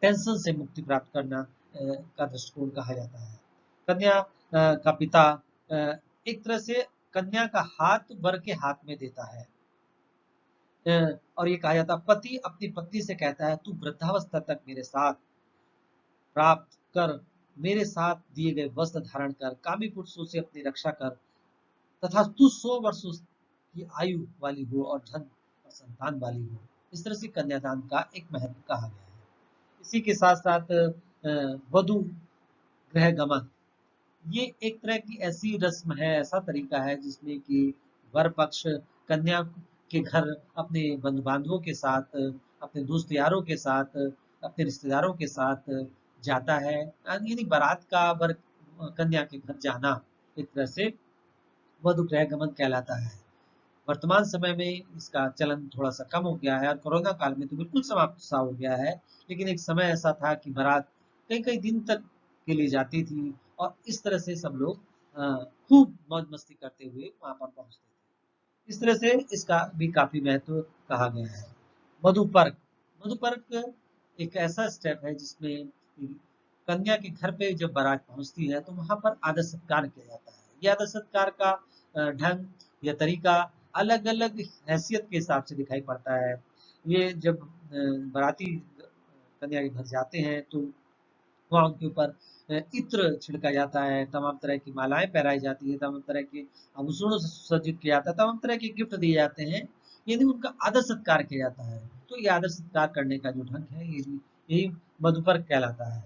टेंशन से मुक्ति प्राप्त करना का दृष्टिकोण कहा जाता है। कन्या का पिता एक तरह से कन्या का हाथ वर के हाथ में देता है, और ये कहा जाता है, पति अपनी पत्नी से कहता है, तू वृद्धावस्था तक मेरे साथ प्राप्त कर, मेरे साथ दिए गए वस्त्र धारण कर, कामी पुरुषों से अपनी रक्षा कर, तथा तू 100 वर्षों की आयु वाली हो और धन और संतान वाली हो। इस तरह से कन्यादान का एक महत्व कहा गया है। इसी के साथ साथ वधु गृह गमन, ये एक तरह की ऐसी रस्म है, ऐसा तरीका है जिसमें कि वर पक्ष कन्या के घर अपने बंधु बांधवों के साथ, अपने दोस्त यारों के साथ, अपने रिश्तेदारों के साथ जाता है। यानी बारात का वर कन्या के घर जाना एक तरह से वधु गृह गमन कहलाता है। वर्तमान समय में इसका चलन थोड़ा सा कम हो गया है और कोरोना काल में तो बिल्कुल समाप्त सा हो गया है। लेकिन एक समय ऐसा था कि बारात कई कई दिन तक के लिए जाती थी और इस तरह से सब लोग खूब मौज मस्ती करते हुए वहां पर पहुंचते थे। इस तरह से इसका भी काफी महत्व कहा गया है। मधुपर्क। मधुपर्क एक ऐसा स्टेप है जिसमें कन्या के घर पे जब बारात पहुंचती है तो वहां पर आदर सत्कार किया जाता है। ये आदर सत्कार का ढंग या तरीका अलग अलग हैसियत के हिसाब से दिखाई पड़ता है। ये जब बाराती कन्या के घर जाते हैं तो वहाँ उनके ऊपर इत्र छिड़का जाता है, तमाम तरह की मालाएं पहराई जाती है, तमाम तरह के आभूषणों से सुसज्जित किया जाता है, तमाम तरह के गिफ्ट दिए जाते हैं, यानी उनका आदर सत्कार किया जाता है। तो ये आदर सत्कार करने का जो ढंग है यही मधुपर्क कहलाता है।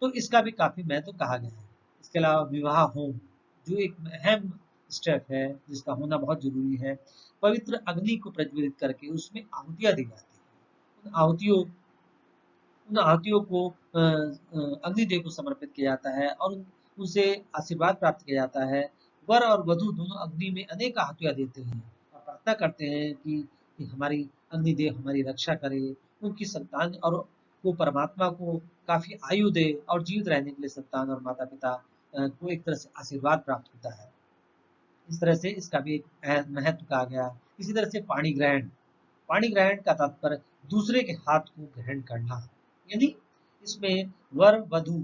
तो इसका भी काफी महत्व कहा गया है। इसके अलावा विवाह होम जो एक अहम स्टेप है जिसका होना बहुत जरूरी है। पवित्र अग्नि को प्रज्वलित करके उसमें आहुतियां दी जाती है। उन आहुतियों को अग्निदेव को समर्पित किया जाता है और उनसे आशीर्वाद प्राप्त किया जाता है। वर और वधु दोनों अग्नि में अनेक आहुतियां देते हैं और प्रार्थना करते हैं कि हमारी अग्निदेव हमारी रक्षा करे, उनकी संतान और को परमात्मा को काफी आयु दे और जीवित रहने के लिए संतान और माता पिता को एक तरह से आशीर्वाद प्राप्त होता है। इस तरह से इसका भी एक महत्व कहा गया। इसी तरह से पाणी ग्रहण। पाणी ग्रहण का तात्पर्य दूसरे के हाथ को ग्रहण करना, यानी इसमें वर वधु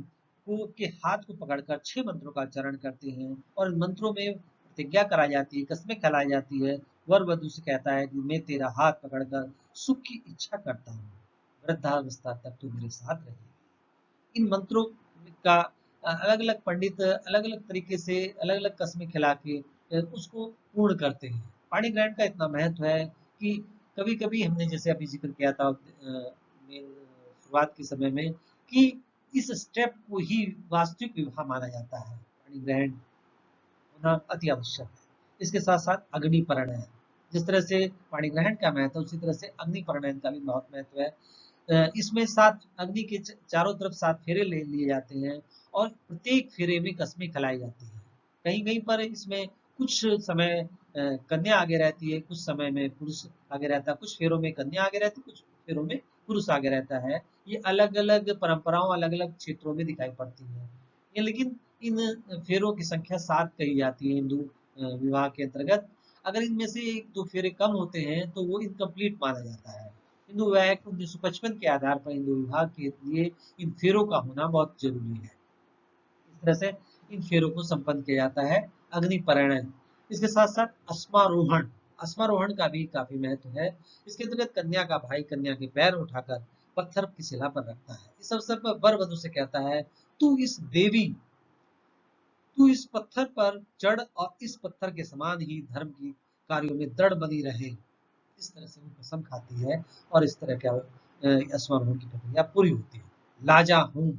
को के हाथ को पकड़कर 6 मंत्रों का उच्चारण करते हैं और इन मंत्रों में प्रतिज्ञा कराई जाती है, कस्में खिलाई जाती है। वर वधु से कहता है कि मैं तेरा हाथ पकड़कर सुख की इच्छा करता हूँ, वृद्धावस्था तक तू मेरे साथ रहेगी। इन मंत्रों का अलग अलग पंडित अलग अलग तरीके से अलग अलग कस्में खिला के उसको पूर्ण करते हैं। पाणी ग्रहण का इतना महत्व है कि कभी कभी हमने जैसे अभी जिक्र किया था शुरुआत के समय में कि इस स्टेप को ही वास्तविक विवाह माना जाता है। पाणी ग्रहण होना अति आवश्यक है। इसके साथ साथ अग्नि परिणय, जिस तरह से पाणी ग्रहण का महत्व उसी तरह से अग्नि परिणय का भी बहुत महत्व है। इसमें 7 अग्नि के चारों तरफ 7 फेरे ले लिए जाते हैं और प्रत्येक फेरे में कस्में खिलाई जाती है। कहीं कहीं पर इसमें कुछ समय कन्या आगे रहती है, कुछ समय में पुरुष आगे रहता है, कुछ फेरों में कन्या आगे रहती है, कुछ फेरों में पुरुष आगे रहता है। ये अलग अलग परंपराओं अलग अलग क्षेत्रों में दिखाई पड़ती है। ये लेकिन इन फेरों की संख्या 7 कही जाती है हिंदू विवाह के अंतर्गत। अगर इनमें से 1-2 फेरे कम होते हैं तो वो इनकम्प्लीट माना जाता है। हिंदू विवाह एक्ट 1955 के आधार पर हिंदू विवाह के लिए इन फेरों का होना बहुत जरूरी है। इस तरह से इन फेरों को संपन्न किया जाता है। अग्नि परिणय, इसके साथ साथ अस्मारोहण। अस्मारोहण का भी काफी महत्व है। इसके अंतर्गत कन्या का भाई कन्या के पैर उठाकर पत्थर की शिला पर रखता है। इस अवसर पर वर वधु से कहता है, तू इस पत्थर पर चढ़ और इस पत्थर के समान ही धर्म की कार्यों में दृढ़ बनी रहे। इस तरह से वो कसम खाती है और इस तरह का अश्वारोहण की प्रक्रिया पूरी होती है। लाजा होम।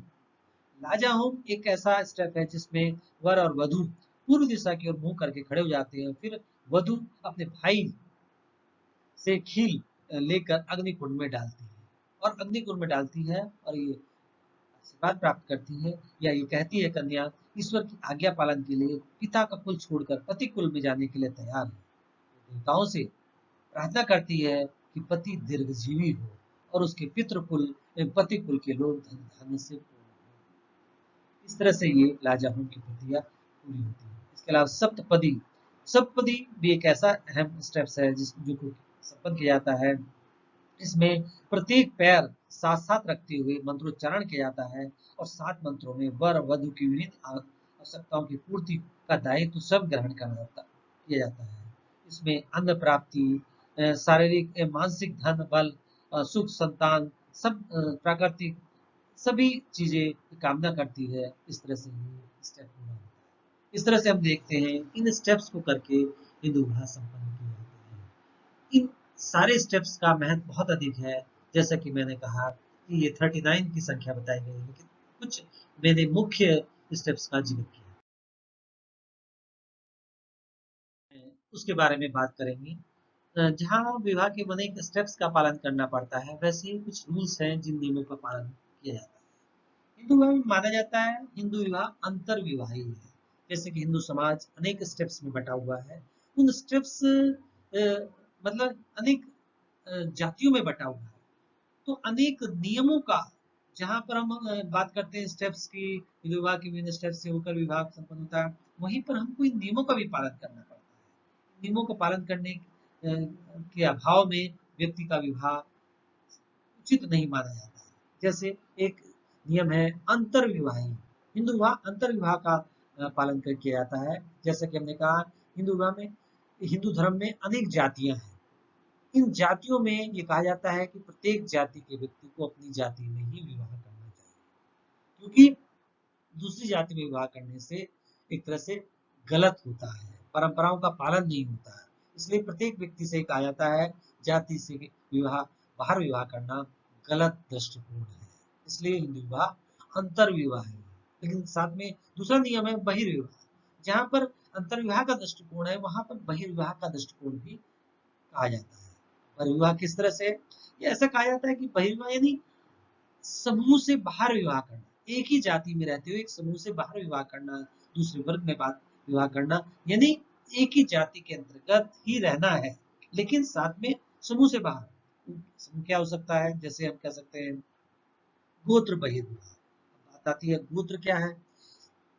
लाजा होम एक ऐसा स्टेप है जिसमें वर और वधु पूर्व दिशा की ओर मुंह करके खड़े हो जाते हैं। फिर वधु अपने भाई से खील लेकर अग्निकुंड में डालती है और अग्निकुंड में डालती है और ये आशीर्वाद प्राप्त करती है या ये कहती है कन्या ईश्वर की आज्ञा पालन के लिए पिता का कुल छोड़कर पति कुल में जाने के लिए तैयार है। देवताओं से प्रार्थना करती है कि पति दीर्घजीवी हो और उसके पितृकुल एवं पति कुल के लोग धन धान्य से पूर्ण हो। इस तरह से ये लाजामुन की प्रक्रिया पूरी होती है। इसके अलावा सप्तपदी। सप्तपदी भी एक ऐसा अहम स्टेप्स है जिस जो को संपन्न किया जाता है। इसमें प्रत्येक पैर साथ साथ रखते हुए मंत्रोच्चारण किया जाता है और 7 मंत्रों में वर वधु की विभिन्न आवश्यकताओं की पूर्ति का दायित्व सब ग्रहण किया जाता है। इसमें अन्न प्राप्ति, शारीरिक मानसिक धन बल, सुख संतान, सब प्राकृतिक सभी चीजें की कामना करती है। इस तरह से ये स्टेप पूरा होता है। इस तरह से हम देखते हैं इन स्टेप्स को करके हिंदू विवाह संपन्न किए जाते हैं। इन सारे स्टेप्स का महत्व बहुत अधिक है। जैसा कि मैंने कहा कि ये 39 की संख्या बताई गई है, लेकिन कुछ मैंने मुख्य स्टेप्स का जिक्र किया, उसके बारे में बात करेंगे। जहाँ विवाह के अनेक स्टेप्स का पालन करना पड़ता है, वैसे ही कुछ रूल्स हैं जिन नियमों का पालन किया जाता है। हिंदू विवाह में माना जाता है हिंदू विवाह अंतर विवाही है। जैसे कि हिंदू समाज अनेक स्टेप्स में बटा हुआ है। उन स्टेप्स मतलब अनेक जातियों में बटा हुआ है। तो अनेक नियमों का जहां पर हम बात करते हैं स्टेप्स की, विवाह के विभिन्न स्टेप्स से होकर विवाह संपन्न होता है, वहीं पर हमको इन नियमों का भी पालन करना पड़ता है। नियमों का पालन करने के अभाव में व्यक्ति का विवाह उचित नहीं माना जाता है। जैसे एक नियम है अंतर्विवाही, हिंदू विवाह अंतर्विवाह का पालन किया जाता है। जैसा कि हमने कहा हिंदू विवाह में, हिंदू धर्म में अनेक जातियां हैं। इन जातियों में ये कहा जाता है कि प्रत्येक जाति के व्यक्ति को अपनी जाति में ही विवाह करना चाहिए, क्योंकि दूसरी जाति में विवाह करने से एक तरह से गलत होता है, परंपराओं का पालन नहीं होता है। इसलिए प्रत्येक व्यक्ति से कहा जाता है जाति से विवाह, बाहर विवाह करना गलत दृष्टिकोण है। इसलिए हिंदू विवाह अंतर्विवाह है। लेकिन साथ में दूसरा नियम है बहिर्विवाह। जहां पर अंतर्विवाह का दृष्टिकोण है, वहां पर बहिर्विवाह का दृष्टिकोण भी कहा जाता है। बहिर्विवाह किस तरह से? ये ऐसा कहा जाता है कि बहिर्विवाह यानी समूह से बाहर विवाह करना, एक ही जाति में रहते हुए एक समूह से बाहर विवाह करना, दूसरे वर्ग में बात विवाह करना, यानी एक ही जाति के अंतर्गत ही रहना है, लेकिन साथ में समूह से बाहर। समूह क्या हो सकता है? जैसे हम कह सकते हैं गोत्र बहिर्विवाह। बात आती है गोत्र क्या है?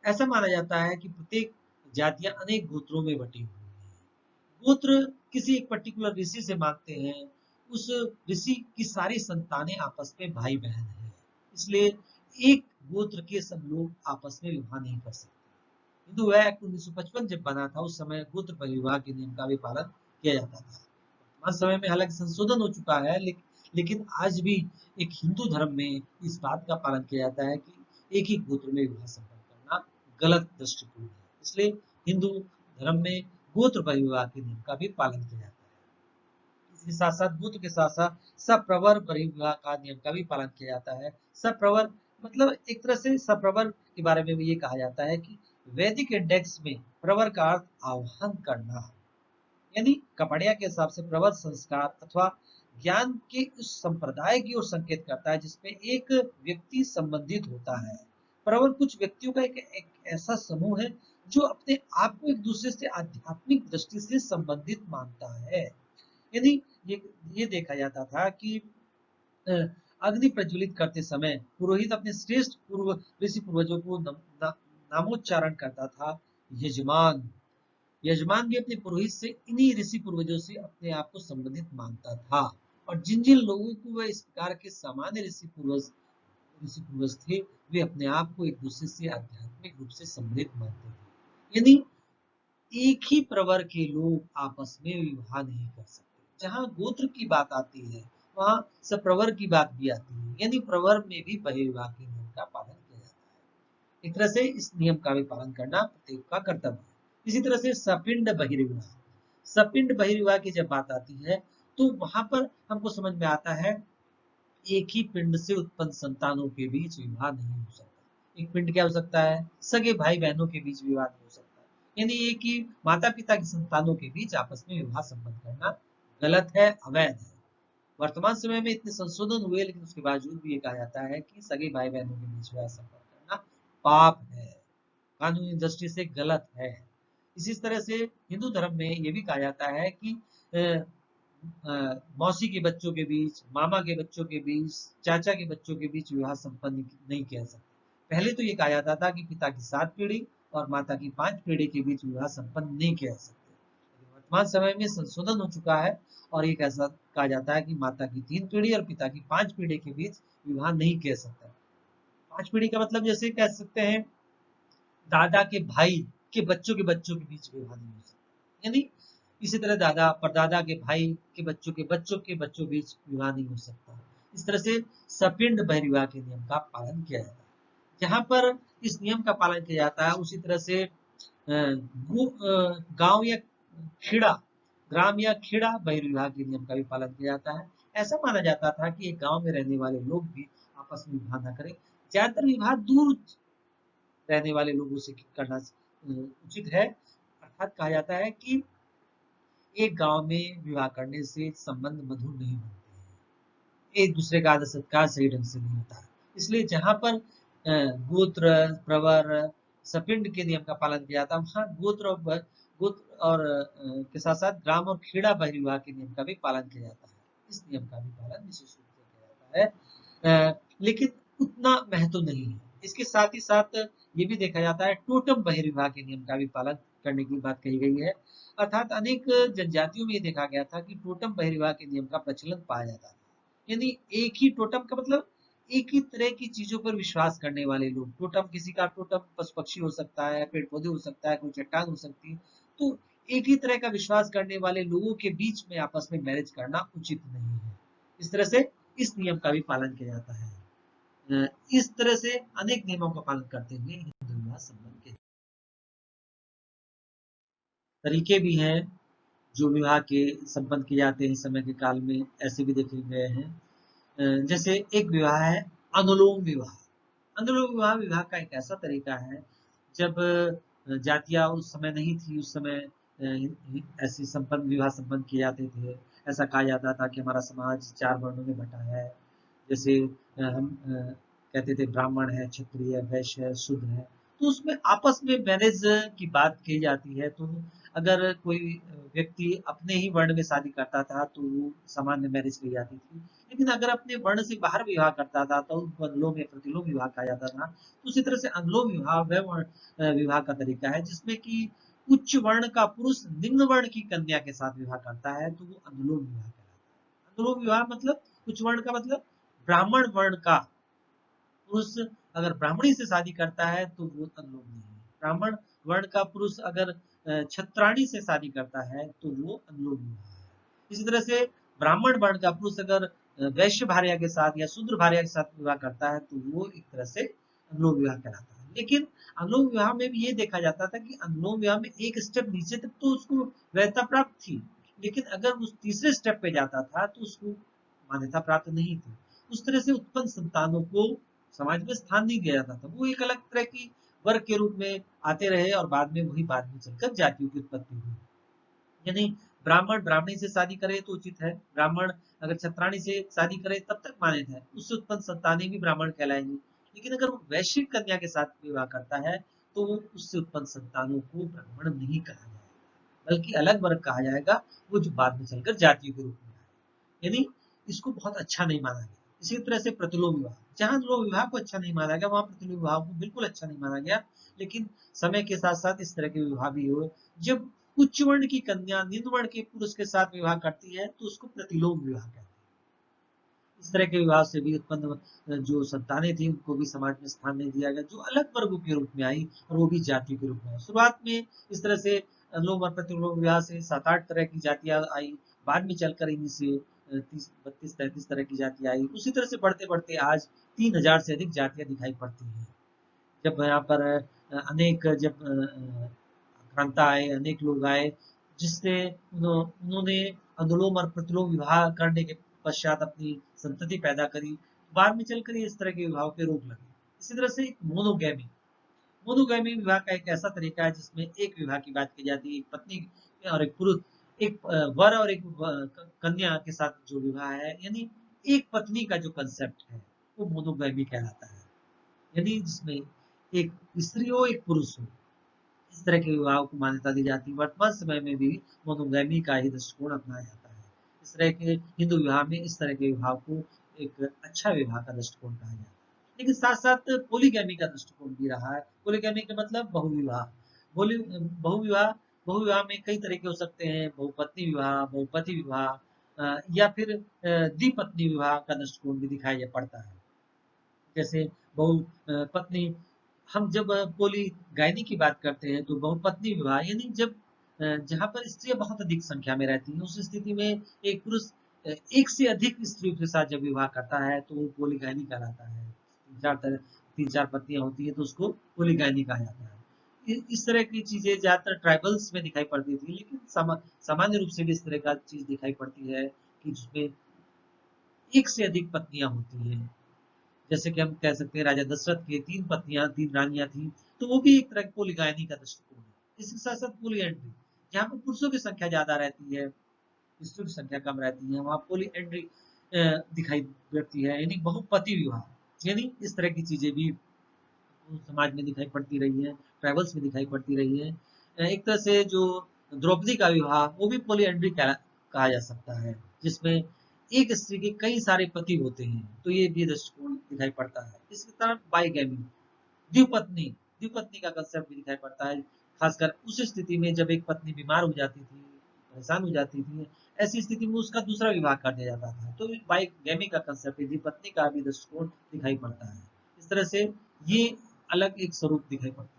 ऐसा माना जाता है कि प्रत्येक जातियां अनेक गोत्रों में बटी हुई है। गोत्र किसी एक पर्टिकुलर ऋषि से मांगते हैं, उस ऋषि की सारी संतानें आपस में भाई बहन हैं, इसलिए एक गोत्र के सब लोग आपस में विवाह नहीं कर सकते। हिंदू विवाह एक्ट 1955 जब बना था, उस समय गोत्र परिवाह के नियम का भी पालन किया जाता था। वर्तमान समय में हालांकि संशोधन हो चुका है, लेकिन आज भी एक हिंदू धर्म में इस बात का पालन किया जाता है कि एक ही गोत्र में विवाह संपन्न करना गलत दृष्टिकोण है। इसलिए हिंदू धर्म में गोत्र परिवाह के नियम का भी पालन किया जाता है। इसके साथ साथ गोत्र के साथ साथ सप्रवर परिवाह का नियम का भी पालन किया जाता है। सप्रवर मतलब एक तरह से सप्रवर के बारे में भी ये कहा जाता है कि वैदिक इंडेक्स में प्रवर का अर्थ आह्वान करना, यानी कपड़िया के हिसाब से प्रवर संस्कार अथवा ज्ञान के उस संप्रदाय की ओर संकेत करता है जिसमें एक व्यक्ति संबंधित होता है। प्रवर कुछ व्यक्तियों का एक ऐसा समूह है जो अपने आप को एक दूसरे से आध्यात्मिक दृष्टि से संबंधित मानता है। यानी ये देखा जाता था कि अग्नि प्रज्वलित करते समय पुरोहित अपने श्रेष्ठ पूर्व ऋषि पूर्वजों को नामोच्चारण करता था, यजमान। यजमान भी अपने पुरोहित से, इन्हीं ऋषि पूर्वजों से अपने आप को संबंधित मानता था। और जिन जिन लोगों को वह इस प्रकार के सामान्य ऋषि पूर्वज थे, वे अपने आप को एक दूसरे से आध्यात्मिक रूप से संबंधित मानते थे। यानी एक ही प्रवर के लोग आपस में विवाह नहीं कर सकते। जहां गोत्र की बात आती है, वहां सप्रवर की बात भी आती है, यानी प्रवर में भी बहिर्विवाह के नियम का पालन किया जाता है। एक तरह से इस नियम का भी पालन करना प्रत्येक का कर्तव्य है। इसी तरह से सपिंड बहिर्विवाह, सपिंड बहिर्विवाह की जब बात आती है, तो वहां पर हमको समझ में आता है एक ही पिंड से उत्पन्न संतानों के बीच विवाह नहीं हो सकता। एक पिंड क्या हो सकता है? सगे भाई बहनों के बीच विवाह नहीं हो सकता, यानी एक ही माता पिता की संतानों के बीच आपस में विवाह संपन्न करना गलत है, अवैध है। वर्तमान समय में इतने संशोधन हुए, लेकिन उसके बावजूद भी ये कहा जाता है कि सगे भाई बहनों के बीच विवाह संपन्न करना पाप है, कानूनी दृष्टि से गलत है। इसी तरह से हिंदू धर्म में ये भी कहा जाता है कि मौसी के बच्चों के बीच, मामा के बच्चों के बीच, चाचा के बच्चों के बीच विवाह संपन्न नहीं किया सकता। पहले तो ये कहा जाता था कि पिता की 7 पीढ़ी और माता की 5 पीढ़ी के बीच विवाह संपन्न नहीं किया सकते। वर्तमान समय में संशोधन हो चुका है और ये कैसा कहा जाता है कि माता की 3 पीढ़ी और पिता की 5 पीढ़ी के बीच विवाह नहीं किया सकता। 5 पीढ़ी का मतलब जैसे कह सकते हैं दादा के भाई के बच्चों के बीच विवाह नहीं हो सकता, यानी इसी तरह दादा परदादा के भाई के बच्चों के बच्चों बीच विवाह नहीं हो सकता। इस तरह से सपिंड बहिर्विवाह के नियम का पालन किया जाता है। जहां पर इस नियम का पालन किया जाता है, उसी तरह से गांव या खेड़ा, ग्राम या खेड़ा बहिर्विवाह के नियम का भी पालन किया जाता है। ऐसा माना जाता था कि एक गांव में रहने वाले लोग भी आपस में विवाह न करें। ज्यादातर विवाह दूर रहने वाले लोगों से करना उचित है। अर्थात कहा जाता है कि एक गांव में विवाह करने से संबंध मधुर नहीं बनते हैं, एक दूसरे का आदर सत्कार सही ढंग से नहीं होता है। इसलिए जहां पर गोत्र, प्रवर, सपिंड के नियम का पालन किया जाता है, वहां गोत्र और के साथ साथ ग्राम और खेड़ा बहिर्विवाह के नियम का भी पालन किया जाता है। इस नियम का भी पालन विशेष रूप से किया जाता है, लेकिन उतना महत्व नहीं है। इसके साथ ही साथ ये भी देखा जाता है टोटम बहिर्विवाह के नियम का भी पालन करने की बात कही गई है। अर्थात अनेक जनजातियों में ये देखा गया था कि टोटम बहिर्विवाह के नियम का प्रचलन पाया जाता था। यानी एक ही टोटम का मतलब एक ही तरह की चीजों पर विश्वास करने वाले लोग। टोटम किसी का टोटम पशु पक्षी हो सकता है, पेड़ पौधे हो सकता है, कोई चट्टान हो सकती है। तो एक ही तरह का विश्वास करने वाले लोगों के बीच में आपस में मैरिज करना उचित नहीं है। इस तरह से इस नियम का भी पालन किया जाता है। इस तरह से अनेक नियमों का पालन करते हुए हिंदू विवाह संबंध के तरीके भी हैं जो विवाह के संपन्न किए जाते हैं समय के काल में, ऐसे भी देखे गए हैं। जैसे एक विवाह है अनुलोम विवाह। अनुलोम विवाह विवाह का एक ऐसा तरीका है जब जातियां उस समय नहीं थी, उस समय ऐसी संपन्न विवाह संपन्न किए जाते थे। ऐसा कहा जाता था कि हमारा समाज 4 वर्णों में बटा है। जैसे हम कहते थे ब्राह्मण है, क्षत्रिय है, वैश्य है, शूद्र है। तो उसमें आपस में मैरिज की बात की जाती है। तो अगर कोई व्यक्ति अपने ही वर्ण में शादी करता था तो वो सामान्य मैरिज की जाती थी। लेकिन अगर अपने वर्ण से बाहर विवाह करता था तो उसको अनुलोम या प्रतिलोम विवाह कहा जाता था। तो उसी तरह से अनुलोम विवाह वह विवाह का तरीका है जिसमें कि उच्च वर्ण का पुरुष निम्न वर्ण की कन्या के साथ विवाह करता है, तो वो अनुलोम विवाह कहलाता है। अनुलोम विवाह मतलब उच्च वर्ण का मतलब ब्राह्मण वर्ण का पुरुष अगर ब्राह्मणी से शादी करता है तो वो अनुलोम नहीं है। ब्राह्मण वर्ण का पुरुष अगर क्षत्राणी से शादी करता है तो वो अनुलोम विवाह है। इसी तरह से ब्राह्मण वर्ण का पुरुष अगर वैश्य भार्या के साथ या शूद्र भार्या के साथ विवाह करता है तो वो एक तरह से अनुलोम विवाह कहलाता है। लेकिन अनुलोम विवाह में भी ये देखा जाता था कि अनुलोम विवाह में एक स्टेप नीचे तक तो उसको वैधता प्राप्त थी, लेकिन अगर उस तीसरे स्टेप पे जाता था तो उसको मान्यता प्राप्त नहीं थी। उस तरह से उत्पन्न संतानों को समाज में स्थान नहीं दिया जाता था। वो एक अलग तरह की वर्ग के रूप में आते रहे और बाद में वही बाद में चलकर जातियों की उत्पत्ति हुई। यानी ब्राह्मण ब्राह्मणी से शादी करे तो उचित है, ब्राह्मण अगर क्षत्राणी से शादी करे तब तक मान्य है, उससे उत्पन्न संतानें भी ब्राह्मण कहलाएंगी। लेकिन अगर वो वैश्विक कन्या के साथ विवाह करता है तो वो उससे उत्पन्न संतानों को ब्राह्मण नहीं कहा जाएगा, बल्कि अलग वर्ग कहा जाएगा, वो जो बाद में चलकर जातियों के रूप में आए। यानी इसको बहुत अच्छा नहीं माना गया। इसी तरह से प्रतिलोम विवाह, जहां लोग विवाह को अच्छा नहीं माना गया वहां प्रतिलोम विवाह को बिल्कुल अच्छा नहीं माना गया। लेकिन समय के साथ साथ इस तरह के विवाह भी हुए। जब उच्च वर्ण की कन्या निम्न वर्ण के पुरुष के साथ विवाह करती है तो उसको प्रतिलोम विवाह कहते हैं। इस तरह के विवाह से भी उत्पन्न जो संतानें थी उनको भी समाज में स्थान नहीं दिया गया, जो अलग वर्गों के रूप में आई और वो भी जाति के रूप में आई। शुरुआत में इस तरह से अनुलोम और प्रतिलोम विवाह से 7-8 तरह की जातियां आई, बाद में चलकर इनमें से 30-32-33 तरह की जातियां आई। उसी तरह से बढ़ते बढ़ते आज 3000 से अधिक जातियां दिखाई पड़ती हैं। जब यहाँ पर अनेक जब क्रांता आए, अनेक लोग आए, जिससे उन्होंने अनुलोम और प्रतिलोम विवाह करने के पश्चात अपनी संतति पैदा करी। बाद में चलकर इस तरह के विवाहों पे रोक लगी। इसी तरह से मोनोगैमी, मोनोगैमी विवाह का एक ऐसा तरीका है जिसमें एक विवाह की बात की जाती है, एक पत्नी और एक पुरुष, एक वर और एक कन्या के साथ जो विवाह है, यानी एक पत्नी का जो कंसेप्ट है वो मोनोगैमी कहलाता है। यानी जिसमें एक स्त्री हो एक पुरुष हो, इस तरह के विवाह को मान्यता दी जाती है। वर्तमान समय में भी मोनोगैमी का ही दृष्टिकोण अपनाया जाता है। इस तरह के हिंदू विवाह में इस तरह के विवाह को एक अच्छा विवाह का दृष्टिकोण कहा जाता है। लेकिन साथ साथ पोलीगैमी का दृष्टिकोण भी रहा है। पोलीगैमी का मतलब बहुविवाह। बहुविवाह, बहुविवाह में कई तरीके हो सकते हैं, बहुपत्नी विवाह, बहुपति विवाह, या फिर द्विपत्नी विवाह का दृष्टिकोण भी दिखाई पड़ता है। जैसे बहु पत्नी, हम जब पोलीगायनी की बात करते हैं तो बहुपत्नी विवाह यानी जब जहाँ पर स्त्रियां बहुत अधिक संख्या में रहती हैं, उस स्थिति में एक पुरुष एक से अधिक स्त्रियों के साथ जब विवाह करता है तो वो पोलीगायनी कहलाता है। तीन चार पत्नियां होती है तो उसको पोलीगायनी कहा जाता है। इस तरह की चीजें ज्यादातर ट्राइबल्स में दिखाई पड़ती थी, लेकिन सामान्य रूप से भी इस तरह का चीज दिखाई पड़ती है कि जिसमें एक से अधिक पत्नियां होती हैं। जैसे कि हम कह सकते हैं राजा दशरथ के 3 पत्नियां, 3 रानियां थी, तो वो भी एक तरह की पोलीगायनी का दृष्टिकोण है। इसके साथ साथ पोलीएंड्री, जहाँ पर पुरुषों की संख्या ज्यादा रहती है, स्त्रियों की संख्या कम रहती है, वहाँ पोलीएंड्री दिखाई देती है, यानी बहुपति विवाह। यानी इस तरह की चीजें भी समाज में दिखाई पड़ती रही है, ट्राइबल्स में दिखाई पड़ती रही है। एक तरह से जो द्रौपदी का विवाह वो भी पोलीएंड्री कहा जा सकता है, जिसमें एक स्त्री के कई सारे पति होते हैं, तो ये भी दृष्टिकोण दिखाई पड़ता है। इसकी तरफ बाईगैमी, द्विपत्नी, द्विपत्नी का कंसेप्ट भी दिखाई पड़ता है, खासकर उस स्थिति में जब एक पत्नी बीमार हो जाती थी, परेशान हो जाती थी, ऐसी स्थिति में उसका दूसरा विवाह कर दिया जाता था। तो बाइगैमी का कंसेप्ट, यदि पत्नी का भी दृष्टिकोण दिखाई पड़ता है। इस तरह से ये अलग एक स्वरूप दिखाई पड़ता है।